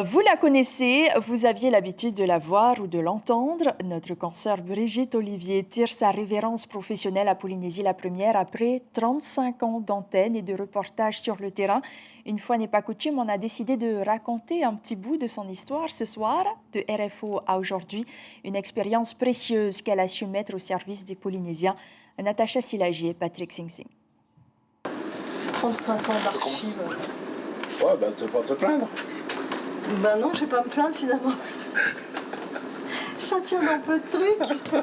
Vous la connaissez, vous aviez l'habitude de la voir ou de l'entendre. Notre consoeur Brigitte Olivier tire sa révérence professionnelle à Polynésie la Première après 35 ans d'antenne et de reportage sur le terrain. Une fois n'est pas coutume, on a décidé de raconter un petit bout de son histoire ce soir, de RFO à aujourd'hui. Une expérience précieuse qu'elle a su mettre au service des Polynésiens. Natacha Silagi et Patrick Sing Sing. 35 ans d'archives. Ouais, ben tu vas pas te plaindre. Ben non, je vais pas me plaindre finalement. Ça tient dans peu de trucs.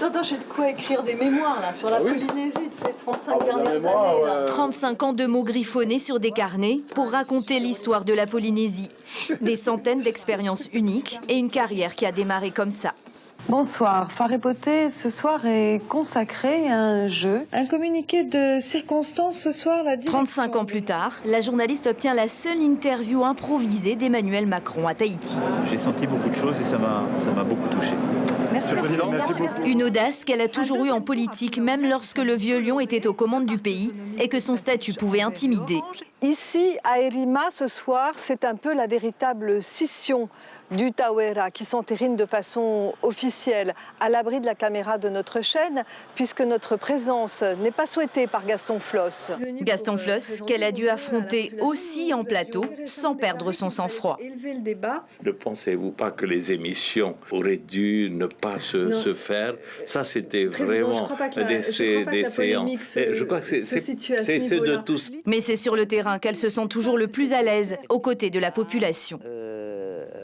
Attends, j'ai de quoi écrire des mémoires là sur la Polynésie de ces 35 dernières années. Là. 35 ans de mots griffonnés sur des carnets pour raconter l'histoire de la Polynésie. Des centaines d'expériences uniques et une carrière qui a démarré comme ça. Bonsoir, Farépoté, ce soir est consacré à un jeu. Un communiqué de circonstance ce soir, la direction. 35 ans plus tard, la journaliste obtient la seule interview improvisée d'Emmanuel Macron à Tahiti. J'ai senti beaucoup de choses et ça m'a beaucoup touché. Merci. Merci beaucoup. Une audace qu'elle a toujours eue en politique, même lorsque le vieux lion était aux commandes du pays et que son statut pouvait intimider. Ici, à Erima, ce soir, c'est un peu la véritable scission du Tawera qui s'entérine de façon officielle à l'abri de la caméra de notre chaîne, puisque notre présence n'est pas souhaitée par Gaston Floss. Gaston Floss, qu'elle a dû affronter aussi en plateau, sans perdre son sang-froid. Ne pensez-vous pas que les émissions auraient dû ne pas se faire? Ça, c'était vraiment des séances. Je crois que c'est de tous. Mais c'est sur le terrain qu'elle se sent toujours le plus à l'aise, aux côtés de la population.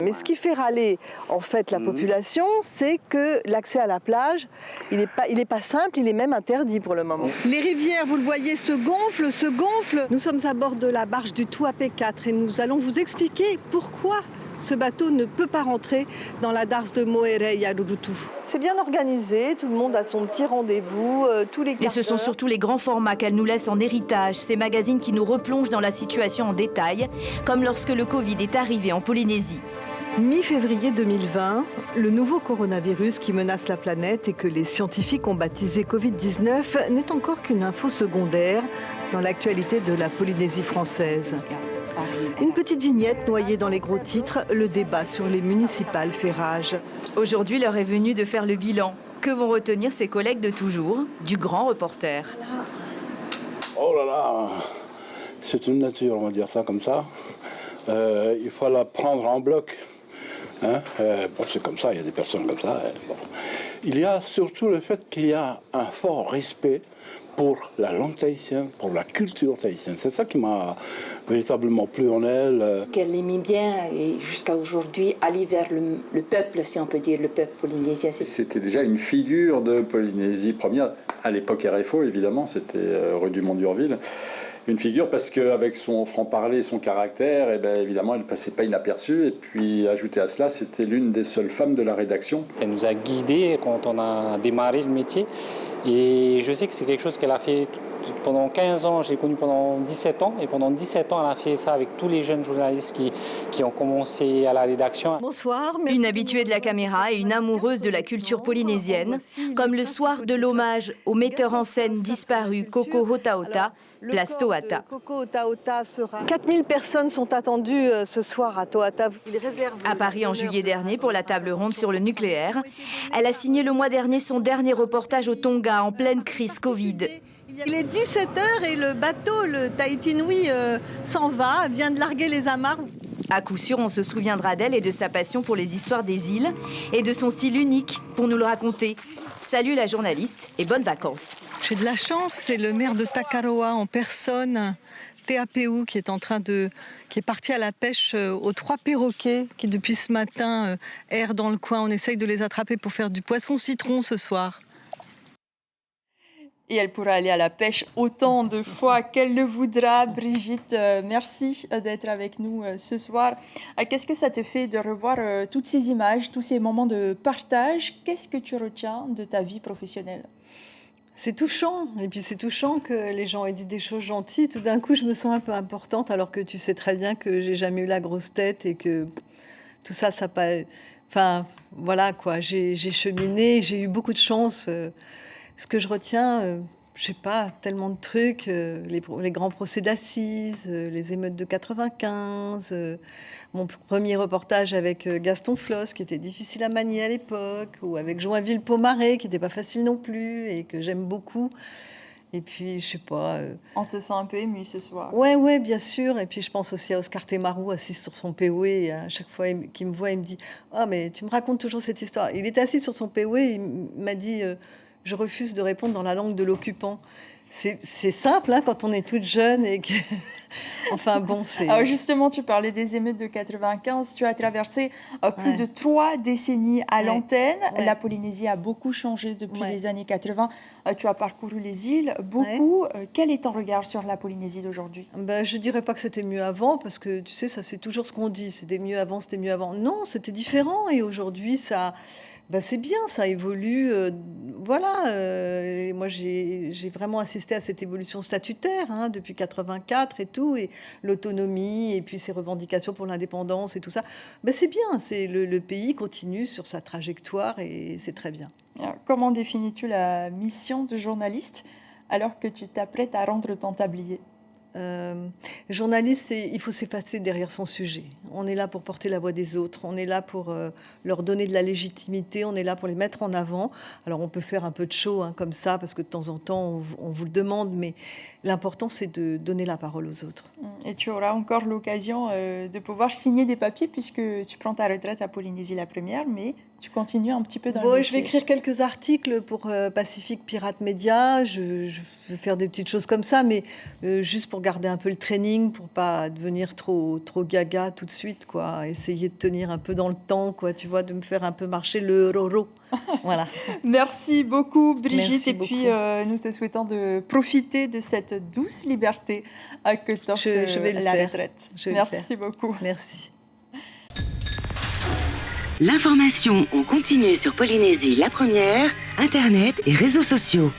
Mais ce qui fait râler en fait la population, c'est que l'accès à la plage, il est pas simple, il est même interdit pour le moment. Les rivières, vous le voyez, se gonflent. Nous sommes à bord de la barge du Tuapé 4 et nous allons vous expliquer pourquoi ce bateau ne peut pas rentrer dans la darse de Moerei à Lulutu. C'est bien organisé, tout le monde a son petit rendez-vous, tous les quarts Et ce sont surtout les grands formats qu'elle nous laisse en héritage, ces magazines qui nous replongent dans la situation en détail, comme lorsque le Covid est arrivé en Polynésie. Mi-février 2020, le nouveau coronavirus qui menace la planète et que les scientifiques ont baptisé Covid-19 n'est encore qu'une info secondaire dans l'actualité de la Polynésie française. Une petite vignette noyée dans les gros titres, le débat sur les municipales fait rage. Aujourd'hui, l'heure est venue de faire le bilan. Que vont retenir ses collègues de toujours, du grand reporter? Oh là là, c'est une nature, on va dire ça comme ça. Il faut la prendre en bloc. Hein? Bon, c'est comme ça, il y a des personnes comme ça. Bon. Il y a surtout le fait qu'il y a un fort respect pour la langue tahitienne, pour la culture tahitienne. C'est ça qui m'a véritablement plu en elle. Qu'elle aimait bien et jusqu'à aujourd'hui aller vers le peuple, si on peut dire, le peuple polynésien. C'était déjà une figure de Polynésie première. À l'époque RFO, évidemment, c'était rue du Mont-Durville. Une figure parce qu'avec son franc-parler et son caractère, eh bien, évidemment, elle ne passait pas inaperçue. Et puis, ajouté à cela, c'était l'une des seules femmes de la rédaction. Elle nous a guidés quand on a démarré le métier. Et je sais que c'est quelque chose qu'elle a fait pendant 15 ans. Je l'ai connue pendant 17 ans. Et pendant 17 ans, elle a fait ça avec tous les jeunes journalistes qui ont commencé à la rédaction. Bonsoir. Une habituée de la caméra et une amoureuse de la culture polynésienne, comme le soir de l'hommage au metteur en scène disparu Koko Otaota, place Toata. 4000 personnes sont attendues ce soir à Toata. À Paris en juillet dernier pour la table ronde sur le nucléaire. Elle a signé le mois dernier son dernier reportage au Tonga en pleine crise Covid. Il est 17h et le bateau, le Tahiti Nui, s'en va, vient de larguer les amarres. À coup sûr, on se souviendra d'elle et de sa passion pour les histoires des îles et de son style unique pour nous le raconter. Salut la journaliste et bonnes vacances. J'ai de la chance, c'est le maire de Takaroa en personne, TAPU, qui est parti à la pêche aux 3 perroquets qui depuis ce matin errent dans le coin. On essaye de les attraper pour faire du poisson citron ce soir. Et elle pourra aller à la pêche autant de fois qu'elle le voudra. Brigitte, merci d'être avec nous ce soir. Qu'est-ce que ça te fait de revoir toutes ces images, tous ces moments de partage? Qu'est-ce que tu retiens de ta vie professionnelle? C'est touchant. Et puis c'est touchant que les gens aient dit des choses gentilles. Tout d'un coup, je me sens un peu importante alors que tu sais très bien que j'ai jamais eu la grosse tête et que tout ça, ça pas... Enfin, voilà quoi. J'ai cheminé, j'ai eu beaucoup de chance. Ce que je retiens, je sais pas, tellement de trucs, les grands procès d'assises, les émeutes de 95, mon premier reportage avec Gaston Floss, qui était difficile à manier à l'époque, ou avec Joinville-Pomaré, qui n'était pas facile non plus, et que j'aime beaucoup. Et puis, je sais pas... On te sent un peu ému ce soir. Ouais, bien sûr. Et puis, je pense aussi à Oscar Temarou, assis sur son POE. Et à chaque fois qu'il me voit, il me dit « Ah, mais tu me racontes toujours cette histoire. » Il était assis sur son POE, il m'a dit « Je refuse de répondre dans la langue de l'occupant. » C'est simple, hein, quand on est toute jeune et que... Enfin bon, c'est... Alors justement, tu parlais des émeutes de 95. Tu as traversé plus de 3 décennies à l'antenne. La Polynésie a beaucoup changé depuis les années 80. Tu as parcouru les îles, beaucoup. Quel est ton regard sur la Polynésie d'aujourd'hui? Je dirais pas que c'était mieux avant, parce que tu sais, ça c'est toujours ce qu'on dit. C'était mieux avant, c'était mieux avant. Non, c'était différent. Et aujourd'hui, ça... c'est bien, ça évolue. Moi, j'ai vraiment assisté à cette évolution statutaire depuis 84 et tout, et l'autonomie, et puis ces revendications pour l'indépendance et tout ça. C'est bien, le pays continue sur sa trajectoire et c'est très bien. Alors, comment définis-tu la mission de journaliste alors que tu t'apprêtes à rendre ton tablier? Journaliste, il faut s'effacer derrière son sujet. On est là pour porter la voix des autres, on est là pour leur donner de la légitimité, on est là pour les mettre en avant. Alors on peut faire un peu de show comme ça, parce que de temps en temps on vous le demande, mais l'important c'est de donner la parole aux autres. Et tu auras encore l'occasion de pouvoir signer des papiers, puisque tu prends ta retraite à Polynésie la première, mais tu continues un petit peu dans le métier. Je vais écrire quelques articles pour Pacifique Pirate Média, je vais faire des petites choses comme ça, mais juste pour garder un peu le training, pour pas devenir trop gaga tout de suite, quoi. Essayer de tenir un peu dans le temps, quoi, tu vois, de me faire un peu marcher le roro. Voilà. Merci beaucoup, Brigitte. Merci puis, nous te souhaitons de profiter de cette douce liberté que t'offre la retraite. Merci beaucoup. Merci. L'information en continu sur Polynésie la première, Internet et réseaux sociaux.